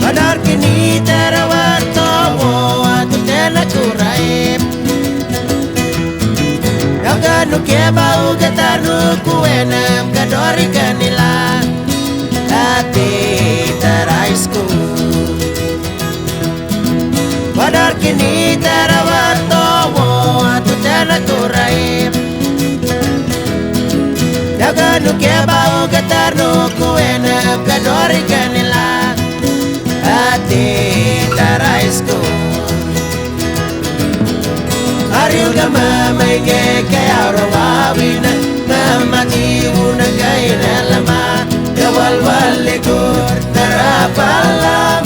Padar kini terawat towo atu tena kuraip Yaganu kebau gatanu kuenam gadori kanila Hati teraisku Padar kini terawat towo atu tena kuraip Yaganu kebau gatanu kuenam gadori kanila Hati teraisku Ariuga mamaige kaya rawawina Mamati una kaina lama Yawalwal likur tarapalam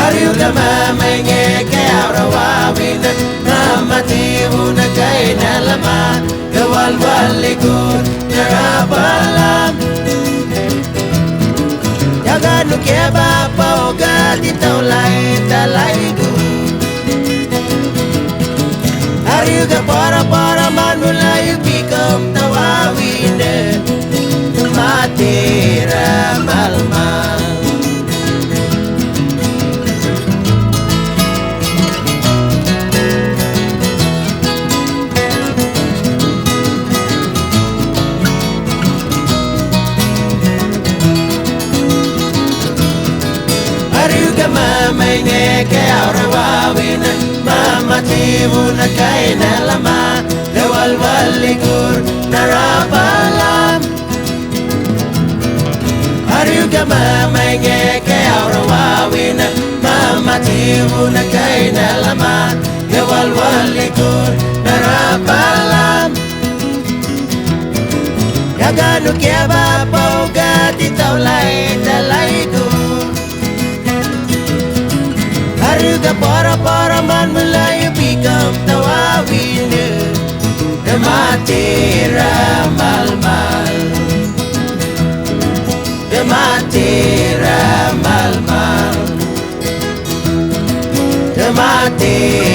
Ariuga mamaige kaya rawawina Mamati una kaina lama Yawalwal likur tarapalam Yaganu keba pauga titaulai talaiku Ariuga para manulayu pikom tawawine Matira malmal Ariuga mamainge kaya rawawina Mamatimu na kaina lama Lewalwal likur narapalam Ariuga mamainge kaya rawawina Mamatimu na kaina lama Lewalwal likur narapalam Yaganu kiaba pauga titaulai talaiku Ariuga para man melayu pikam tawawina Dematira malmal Dematira malmal Dematira